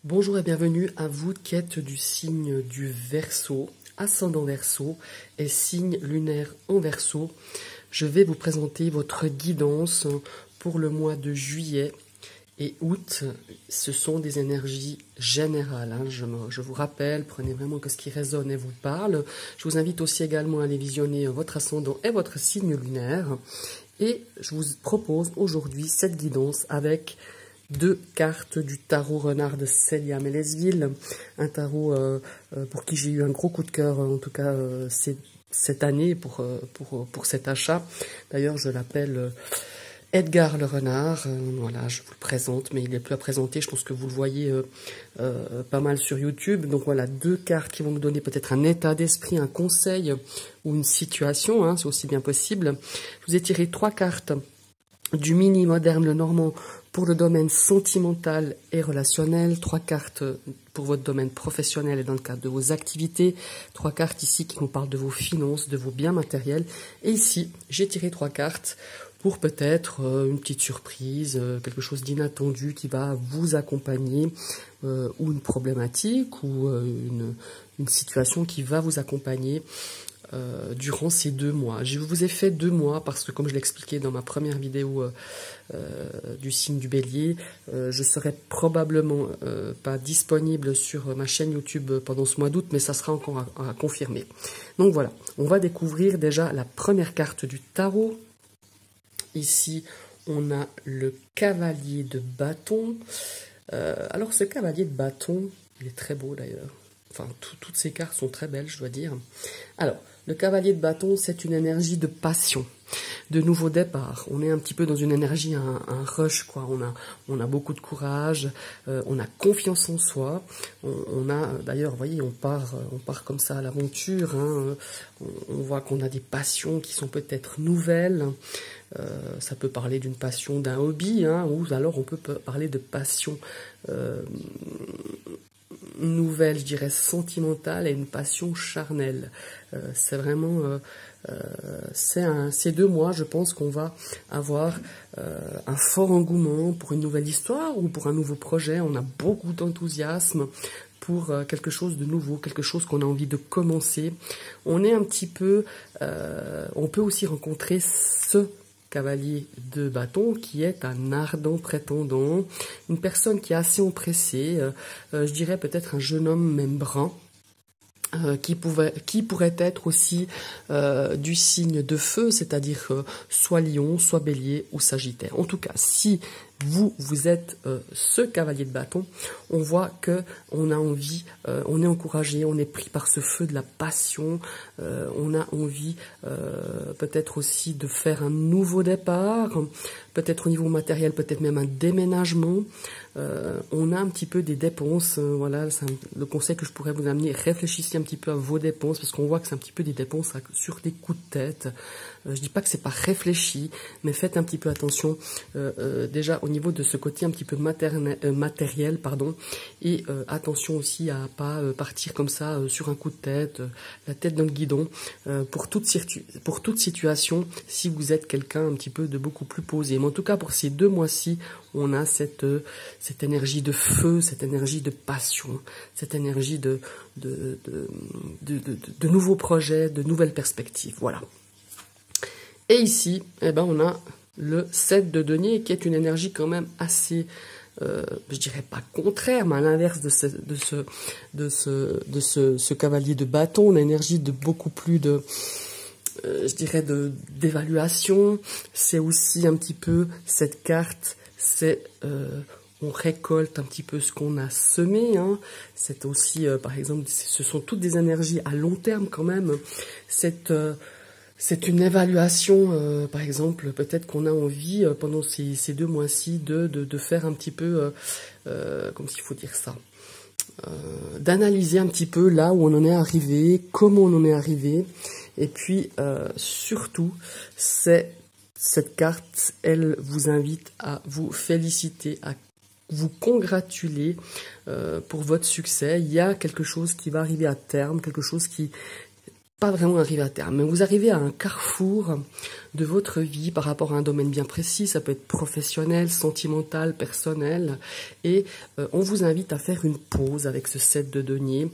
Bonjour et bienvenue à vous qui êtes du signe du Verseau, ascendant Verseau et signe lunaire en Verseau. Je vais vous présenter votre guidance pour le mois de juillet et août. Ce sont des énergies générales. Je vous rappelle, prenez vraiment que ce qui résonne et vous parle. Je vous invite aussi également à aller visionner votre ascendant et votre signe lunaire. Et je vous propose aujourd'hui cette guidance avec deux cartes du tarot renard de Célia Mélesville, un tarot pour qui j'ai eu un gros coup de cœur, en tout cas cette année pour cet achat. D'ailleurs, je l'appelle Edgar le renard. Voilà, je vous le présente, mais il n'est plus à présenter. Je pense que vous le voyez pas mal sur YouTube. Donc voilà, deux cartes qui vont nous donner peut-être un état d'esprit, un conseil ou une situation, hein, c'est aussi bien possible. Je vous ai tiré trois cartes du mini moderne le normand pour le domaine sentimental et relationnel, trois cartes pour votre domaine professionnel et dans le cadre de vos activités, trois cartes ici qui nous parlent de vos finances, de vos biens matériels, et ici j'ai tiré trois cartes pour peut-être une petite surprise, quelque chose d'inattendu qui va vous accompagner, ou une problématique ou une situation qui va vous accompagner durant ces 2 mois. Je vous ai fait 2 mois parce que, comme je l'ai expliqué dans ma première vidéo du signe du bélier, je serai probablement pas disponible sur ma chaîne YouTube pendant ce mois d'août, mais ça sera encore à confirmer. Donc voilà, on va découvrir déjà la première carte du tarot. Ici, on a le cavalier de bâton. Alors ce cavalier de bâton, il est très beau d'ailleurs. Enfin, toutes ces cartes sont très belles, je dois dire. Alors, le cavalier de bâton, c'est une énergie de passion, de nouveau départ. On est un petit peu dans une énergie, un rush, quoi. On a beaucoup de courage, on a confiance en soi. On a, d'ailleurs, vous voyez, on part comme ça à l'aventure. Hein. On voit qu'on a des passions qui sont peut-être nouvelles. Ça peut parler d'une passion, d'un hobby, hein, ou alors on peut parler de passion nouvelle, je dirais sentimentale, et une passion charnelle. C'est vraiment ces 2 mois, je pense qu'on va avoir un fort engouement pour une nouvelle histoire ou pour un nouveau projet. On a beaucoup d'enthousiasme pour quelque chose de nouveau, quelque chose qu'on a envie de commencer. On est un petit peu, on peut aussi rencontrer ce cavalier de bâton qui est un ardent prétendant, une personne qui est assez empressée, je dirais peut-être un jeune homme même brun, qui pourrait être aussi du signe de feu, c'est-à-dire soit lion, soit bélier ou sagittaire. En tout cas, si vous êtes ce cavalier de bâton, on voit que on a envie, on est encouragé, on est pris par ce feu de la passion, on a envie peut-être aussi de faire un nouveau départ, peut-être au niveau matériel, peut-être même un déménagement. On a un petit peu des dépenses, voilà, c'est le conseil que je pourrais vous amener. Réfléchissez un petit peu à vos dépenses, parce qu'on voit que c'est un petit peu des dépenses sur des coups de tête. Je dis pas que c'est pas réfléchi, mais faites un petit peu attention déjà au niveau de ce côté un petit peu matériel, pardon, et attention aussi à pas partir comme ça sur un coup de tête, la tête dans le guidon, pour toute situation, si vous êtes quelqu'un un petit peu de beaucoup plus posé. Mais en tout cas, pour ces 2 mois-ci, on a cette énergie de feu, cette énergie de passion, cette énergie de nouveaux projets, de nouvelles perspectives. Voilà. Et ici, eh ben, on a le 7 de denier qui est une énergie quand même assez, je dirais pas contraire, mais à l'inverse de ce cavalier de bâton, une énergie de beaucoup plus de, je dirais d'évaluation. C'est aussi un petit peu cette carte, c'est on récolte un petit peu ce qu'on a semé. Hein. C'est aussi, par exemple, ce sont toutes des énergies à long terme quand même. C'est une évaluation, par exemple, peut-être qu'on a envie, pendant ces 2 mois-ci, de faire un petit peu, comment il faut dire ça, d'analyser un petit peu là où on en est arrivé, comment on en est arrivé, et puis surtout, cette carte, elle vous invite à vous féliciter, à vous congratuler pour votre succès. Il y a quelque chose qui va arriver à terme, quelque chose qui pas vraiment arrivé à terme, mais vous arrivez à un carrefour de votre vie par rapport à un domaine bien précis. Ça peut être professionnel, sentimental, personnel. Et on vous invite à faire une pause avec ce 7 de denier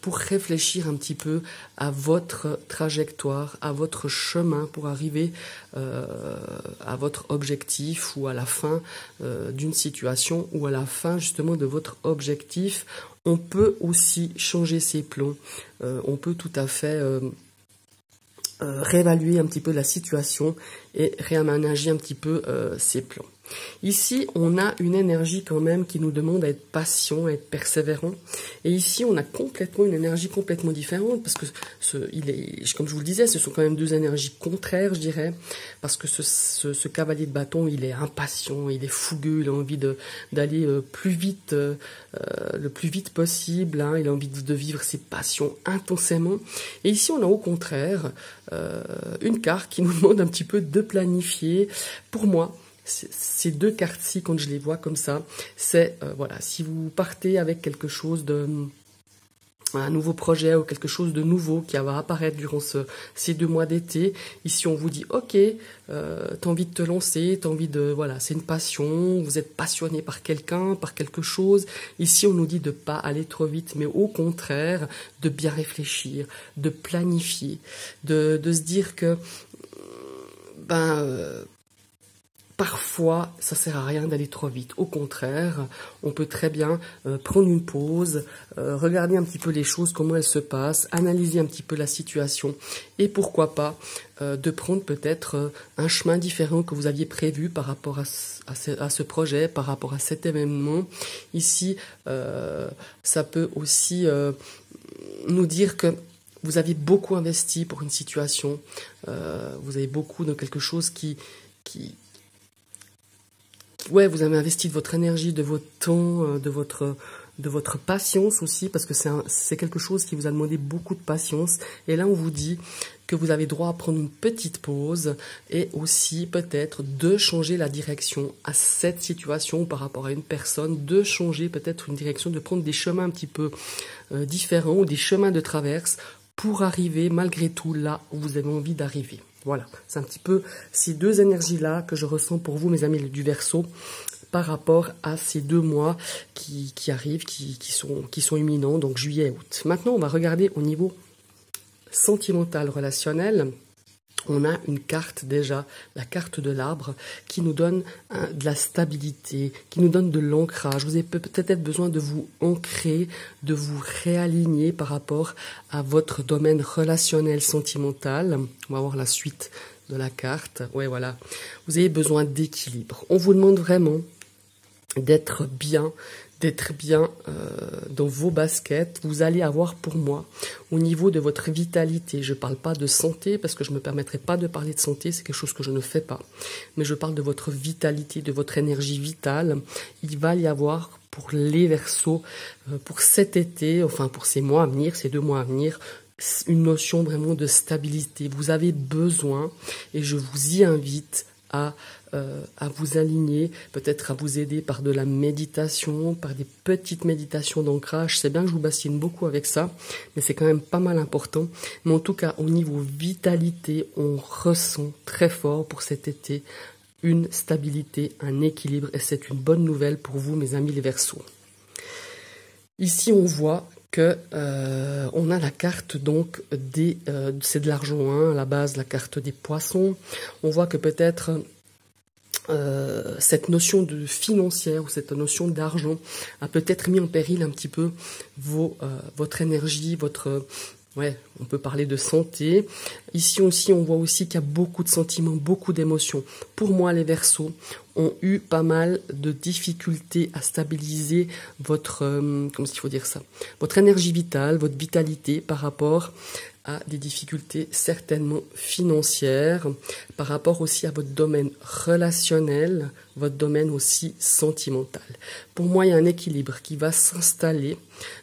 pour réfléchir un petit peu à votre trajectoire, à votre chemin pour arriver à votre objectif ou à la fin d'une situation ou à la fin justement de votre objectif. On peut aussi changer ses plans, on peut tout à fait réévaluer un petit peu la situation et réaménager un petit peu ses plans. Ici, on a une énergie quand même qui nous demande à être patient, à être persévérant. Et ici, on a complètement une énergie complètement différente parce que, comme je vous le disais, ce sont quand même deux énergies contraires, je dirais. Parce que ce cavalier de bâton, il est impatient, il est fougueux, il a envie d'aller plus vite, le plus vite possible. Hein, il a envie de vivre ses passions intensément. Et ici, on a au contraire une carte qui nous demande un petit peu de planifier. Pour moi, ces deux cartes-ci, quand je les vois comme ça, c'est, voilà, si vous partez avec quelque chose un nouveau projet ou quelque chose de nouveau qui va apparaître durant ces 2 mois d'été, ici on vous dit, ok, t'as envie de te lancer, t'as envie de, voilà, c'est une passion, vous êtes passionné par quelqu'un, par quelque chose. Ici on nous dit de pas aller trop vite, mais au contraire, de bien réfléchir, de planifier, de se dire que, parfois, ça sert à rien d'aller trop vite. Au contraire, on peut très bien prendre une pause, regarder un petit peu les choses, comment elles se passent, analyser un petit peu la situation et pourquoi pas de prendre peut-être un chemin différent que vous aviez prévu par rapport à ce projet, par rapport à cet événement. Ici, ça peut aussi nous dire que vous avez beaucoup investi pour une situation, vous avez beaucoup dans quelque chose ouais, vous avez investi de votre énergie, de votre temps, de votre patience aussi, parce que c'est quelque chose qui vous a demandé beaucoup de patience. Et là, on vous dit que vous avez droit à prendre une petite pause et aussi peut-être de changer la direction à cette situation par rapport à une personne, de changer peut-être une direction, de prendre des chemins un petit peu différents ou des chemins de traverse pour arriver malgré tout là où vous avez envie d'arriver. Voilà, c'est un petit peu ces deux énergies-là que je ressens pour vous, mes amis du Verseau, par rapport à ces 2 mois qui arrivent, qui sont imminents, donc juillet et août. Maintenant, on va regarder au niveau sentimental, relationnel. On a une carte déjà, la carte de l'arbre, qui nous donne de la stabilité, qui nous donne de l'ancrage. Vous avez peut-être besoin de vous ancrer, de vous réaligner par rapport à votre domaine relationnel sentimental. On va voir la suite de la carte. Ouais, voilà. Vous avez besoin d'équilibre. On vous demande vraiment d'être bien dans vos baskets. Vous allez avoir pour moi, au niveau de votre vitalité, je ne parle pas de santé parce que je ne me permettrai pas de parler de santé, c'est quelque chose que je ne fais pas, mais je parle de votre vitalité, de votre énergie vitale. Il va y avoir pour les Verseaux, pour cet été, enfin pour ces mois à venir, ces 2 mois à venir, une notion vraiment de stabilité. Vous avez besoin, et je vous y invite, à vous aligner, peut-être à vous aider par de la méditation, par des petites méditations d'ancrage. C'est bien que je vous bassine beaucoup avec ça, mais c'est quand même pas mal important. Mais en tout cas, au niveau vitalité, on ressent très fort pour cet été une stabilité, un équilibre, et c'est une bonne nouvelle pour vous, mes amis les Verseaux. Ici, on voit que on a la carte donc c'est de l'argent, hein, à la base la carte des poissons. On voit que peut-être cette notion de financière ou cette notion d'argent a peut-être mis en péril un petit peu votre énergie, ouais, on peut parler de santé. Ici aussi, on voit aussi qu'il y a beaucoup de sentiments, beaucoup d'émotions. Pour moi, les Verseaux ont eu pas mal de difficultés à stabiliser votre énergie vitale, votre vitalité par rapport à des difficultés certainement financières, par rapport aussi à votre domaine relationnel, votre domaine aussi sentimental. Pour moi, il y a un équilibre qui va s'installer,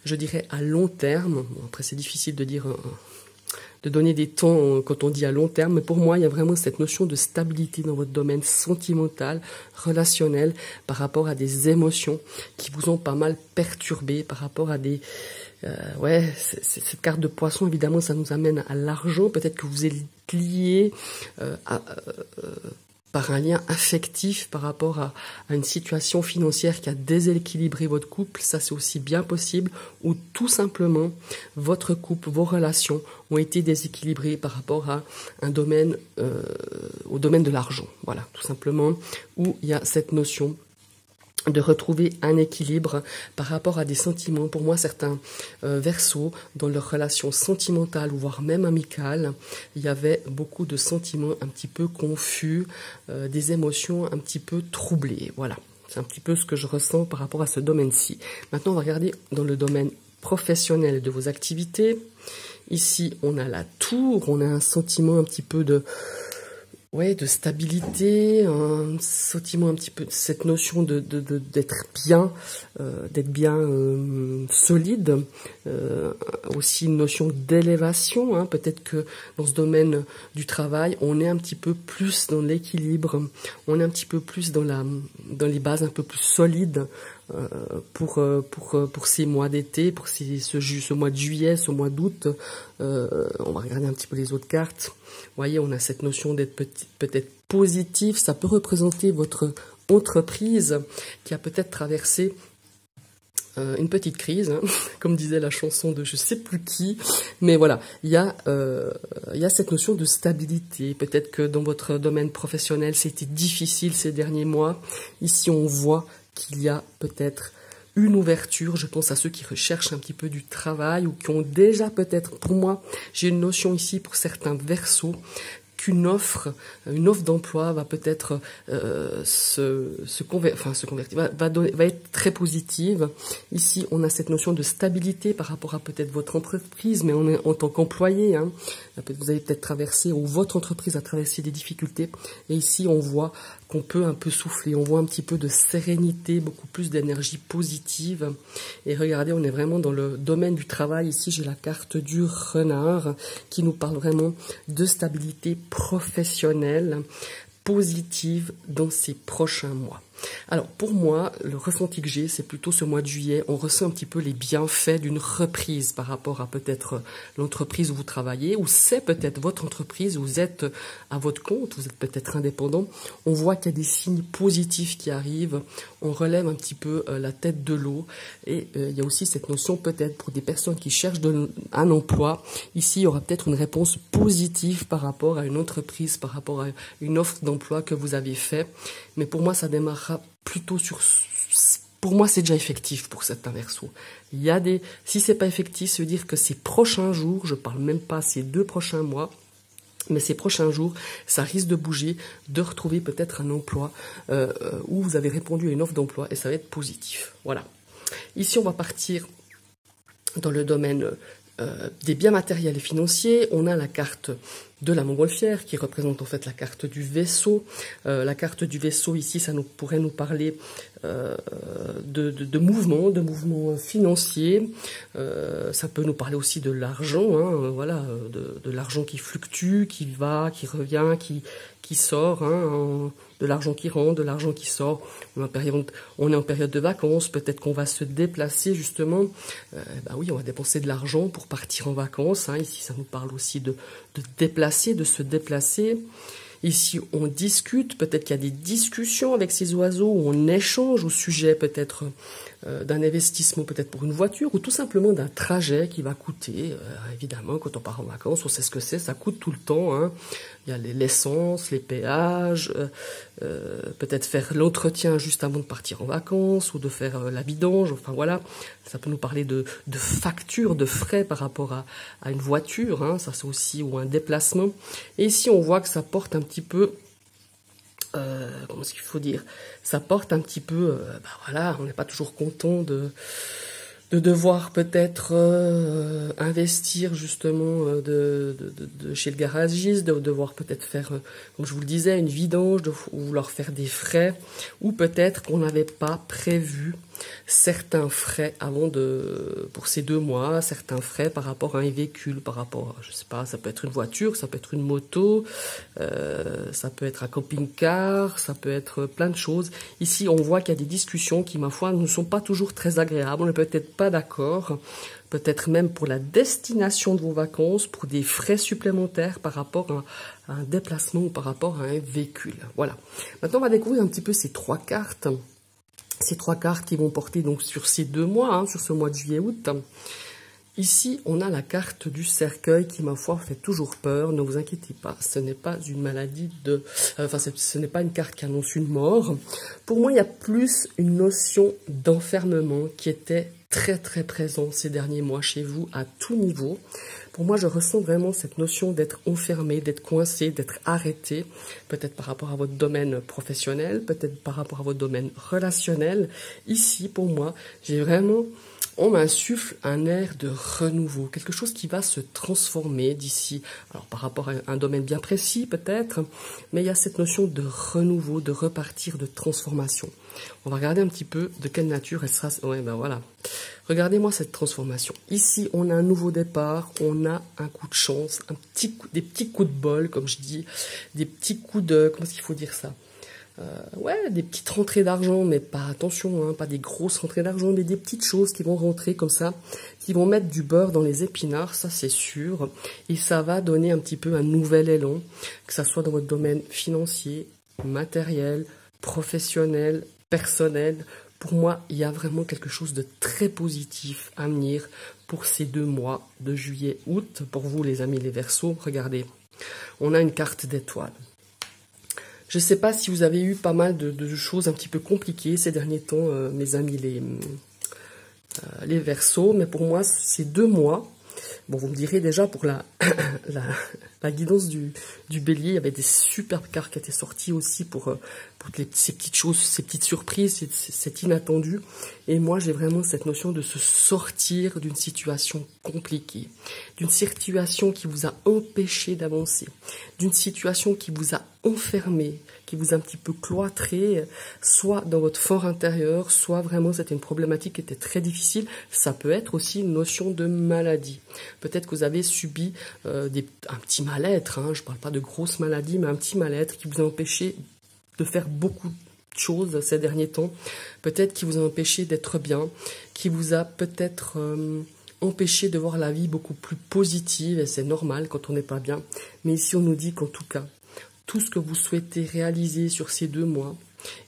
je dirais à long terme. Bon, après, c'est difficile de dire donner des temps quand on dit à long terme, mais pour moi, il y a vraiment cette notion de stabilité dans votre domaine sentimental, relationnel, par rapport à des émotions qui vous ont pas mal perturbé, par rapport à des... cette carte de poisson, évidemment, ça nous amène à l'argent. Peut-être que vous êtes lié par un lien affectif par rapport à une situation financière qui a déséquilibré votre couple, ça c'est aussi bien possible, ou tout simplement votre couple, vos relations ont été déséquilibrées par rapport à un domaine, au domaine de l'argent, voilà, tout simplement, où il y a cette notion de retrouver un équilibre par rapport à des sentiments. Pour moi, certains Verseaux, dans leurs relations sentimentales ou voire même amicales, il y avait beaucoup de sentiments un petit peu confus, des émotions un petit peu troublées. Voilà, c'est un petit peu ce que je ressens par rapport à ce domaine-ci. Maintenant, on va regarder dans le domaine professionnel de vos activités. Ici, on a la tour, on a un sentiment un petit peu de stabilité, un sentiment un petit peu, cette notion d'être bien, solide, aussi une notion d'élévation, hein, peut-être que dans ce domaine du travail, on est un petit peu plus dans l'équilibre, on est un petit peu plus dans les bases un peu plus solides, pour ces mois d'été, pour ce mois de juillet, ce mois d'août. On va regarder un petit peu les autres cartes. Vous voyez, on a cette notion d'être peut-être positif. Ça peut représenter votre entreprise qui a peut-être traversé une petite crise, hein, comme disait la chanson de je sais plus qui, mais voilà, il y a cette notion de stabilité. Peut-être que dans votre domaine professionnel, c'était difficile ces derniers mois. Ici, on voit qu'il y a peut-être une ouverture, je pense à ceux qui recherchent un petit peu du travail ou qui ont déjà peut-être, pour moi, j'ai une notion ici pour certains Verseaux, qu'une offre d'emploi va peut-être se convertir, va être très positive. Ici, on a cette notion de stabilité par rapport à peut-être votre entreprise, mais on est en tant qu'employé, hein, vous avez peut-être traversé, ou votre entreprise a traversé des difficultés, et ici, on voit qu'on peut un peu souffler, on voit un petit peu de sérénité, beaucoup plus d'énergie positive. Et regardez, on est vraiment dans le domaine du travail. Ici, j'ai la carte du renard qui nous parle vraiment de stabilité professionnelle positive dans ces prochains mois. Alors, pour moi, le ressenti que j'ai, c'est plutôt ce mois de juillet. On ressent un petit peu les bienfaits d'une reprise par rapport à peut-être l'entreprise où vous travaillez, ou c'est peut-être votre entreprise, vous êtes à votre compte, vous êtes peut-être indépendant. On voit qu'il y a des signes positifs qui arrivent. On relève un petit peu la tête de l'eau. Et il y a aussi cette notion peut-être pour des personnes qui cherchent un emploi. Ici, il y aura peut-être une réponse positive par rapport à une entreprise, par rapport à une offre d'emploi que vous avez fait. Mais pour moi, ça démarrera plutôt pour moi, c'est déjà effectif pour certains Verseaux. Si c'est pas effectif, ça veut dire que ces prochains jours, je parle même pas ces 2 prochains mois, mais ces prochains jours, ça risque de bouger, de retrouver peut-être un emploi où vous avez répondu à une offre d'emploi et ça va être positif. Voilà. Ici, on va partir dans le domaine des biens matériels et financiers. On a la carte de la montgolfière qui représente en fait la carte du vaisseau. La carte du vaisseau ici, ça pourrait nous parler de mouvements financiers. Ça peut nous parler aussi de l'argent, hein, voilà, de l'argent qui fluctue, qui va, qui revient, qui sort, hein, de l'argent qui rentre, de l'argent qui sort. On est en période de vacances, peut-être qu'on va se déplacer justement. Oui, on va dépenser de l'argent pour partir en vacances. Hein. Ici, ça nous parle aussi de se déplacer. Ici, on discute, peut-être qu'il y a des discussions avec ces oiseaux, où on échange au sujet peut-être d'un investissement, peut-être pour une voiture, ou tout simplement d'un trajet qui va coûter. Évidemment, quand on part en vacances, on sait ce que c'est, ça coûte tout le temps. Hein. Il y a l'essence, les péages, peut-être faire l'entretien juste avant de partir en vacances, ou de faire la vidange, enfin voilà. Ça peut nous parler de factures, de frais par rapport à une voiture, hein, ça c'est aussi, ou un déplacement. Et ici, on voit que ça porte un petit peu, comment est-ce qu'il faut dire, ça porte un petit peu, voilà, on n'est pas toujours content de devoir peut-être investir justement chez le garagiste, de devoir peut-être faire, comme je vous le disais, une vidange, de vouloir faire des frais, ou peut-être qu'on n'avait pas prévu certains frais pour ces 2 mois, certains frais par rapport à un véhicule, par rapport, je sais pas, ça peut être une voiture, ça peut être une moto, ça peut être un camping-car, ça peut être plein de choses. Ici, on voit qu'il y a des discussions qui, ma foi, ne sont pas toujours très agréables, on n'est peut-être pas d'accord. Peut-être même pour la destination de vos vacances, pour des frais supplémentaires par rapport à un déplacement ou par rapport à un véhicule. Voilà. Maintenant, on va découvrir un petit peu ces 3 cartes. Ces 3 cartes qui vont porter donc sur ces 2 mois, hein, sur ce mois de juillet-août. Ici, on a la carte du cercueil qui, ma foi, fait toujours peur. Ne vous inquiétez pas, ce n'est pas une maladie ce n'est pas une carte qui annonce une mort. Pour moi, il y a plus une notion d'enfermement qui était très très présent ces derniers mois chez vous à tout niveau. Pour moi, je ressens vraiment cette notion d'être enfermé, d'être coincé, d'être arrêté, peut-être par rapport à votre domaine professionnel, peut-être par rapport à votre domaine relationnel. Ici, pour moi, j'ai vraiment... On m'insuffle un air de renouveau, quelque chose qui va se transformer d'ici, alors par rapport à un domaine bien précis peut-être, mais il y a cette notion de renouveau, de repartir, de transformation. On va regarder un petit peu de quelle nature elle sera. Ouais, ben voilà. Regardez-moi cette transformation. Ici, on a un nouveau départ, on a un coup de chance, des petits coups de bol, comme je dis, des petits coups de... Comment est-ce qu'il faut dire ça ? Ouais, des petites rentrées d'argent, mais pas, attention, hein, pas des grosses rentrées d'argent, mais des petites choses qui vont rentrer comme ça, qui vont mettre du beurre dans les épinards, ça c'est sûr, et ça va donner un petit peu un nouvel élan, que ça soit dans votre domaine financier, matériel, professionnel, personnel. Pour moi, il y a vraiment quelque chose de très positif à venir pour ces 2 mois de juillet-août. Pour vous, les amis, les Verseaux, regardez, on a une carte d'étoiles. Je ne sais pas si vous avez eu pas mal de choses un petit peu compliquées ces derniers temps, mes amis les Verseaux, mais pour moi, ces 2 mois, bon, vous me direz déjà pour la guidance du bélier, il y avait des superbes cartes qui étaient sorties aussi pour ces petites choses, ces petites surprises, c'est inattendu. Et moi, j'ai vraiment cette notion de se sortir d'une situation compliquée, d'une situation qui vous a empêché d'avancer, d'une situation qui vous a enfermé, qui vous a un petit peu cloîtré, soit dans votre fort intérieur, soit vraiment c'était une problématique qui était très difficile. Ça peut être aussi une notion de maladie. Peut-être que vous avez subi un petit mal-être, hein, je ne parle pas de grosses maladies, mais un petit mal-être qui vous a empêché de faire beaucoup de choses ces derniers temps. Peut-être qui vous a empêché d'être bien, qui vous a peut-être empêché de voir la vie beaucoup plus positive, et c'est normal quand on n'est pas bien. Mais ici on nous dit qu'en tout cas, tout ce que vous souhaitez réaliser sur ces 2 mois,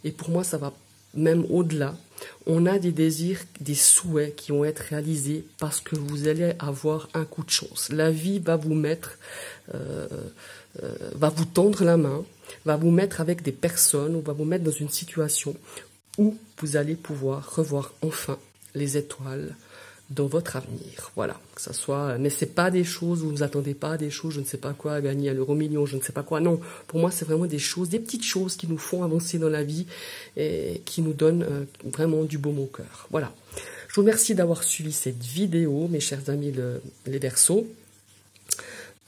et pour moi ça va même au-delà, on a des désirs, des souhaits qui vont être réalisés parce que vous allez avoir un coup de chance. La vie va vous mettre, va vous tendre la main, va vous mettre avec des personnes, ou va vous mettre dans une situation où vous allez pouvoir revoir enfin les étoiles dans votre avenir. Voilà, que ça soit, mais c'est pas des choses, vous ne vous attendez pas à des choses, je ne sais pas quoi, à gagner à l'euro-million, je ne sais pas quoi. Non, pour moi, c'est vraiment des choses, des petites choses qui nous font avancer dans la vie et qui nous donnent vraiment du baume au cœur. Voilà. Je vous remercie d'avoir suivi cette vidéo, mes chers amis les Verseaux.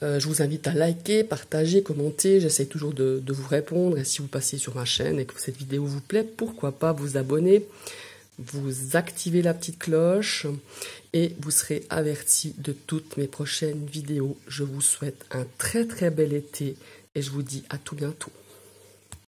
Je vous invite à liker, partager, commenter. J'essaie toujours de vous répondre. Et si vous passez sur ma chaîne et que cette vidéo vous plaît, pourquoi pas vous abonner, vous activez la petite cloche et vous serez averti de toutes mes prochaines vidéos. Je vous souhaite un très très bel été et je vous dis à tout bientôt.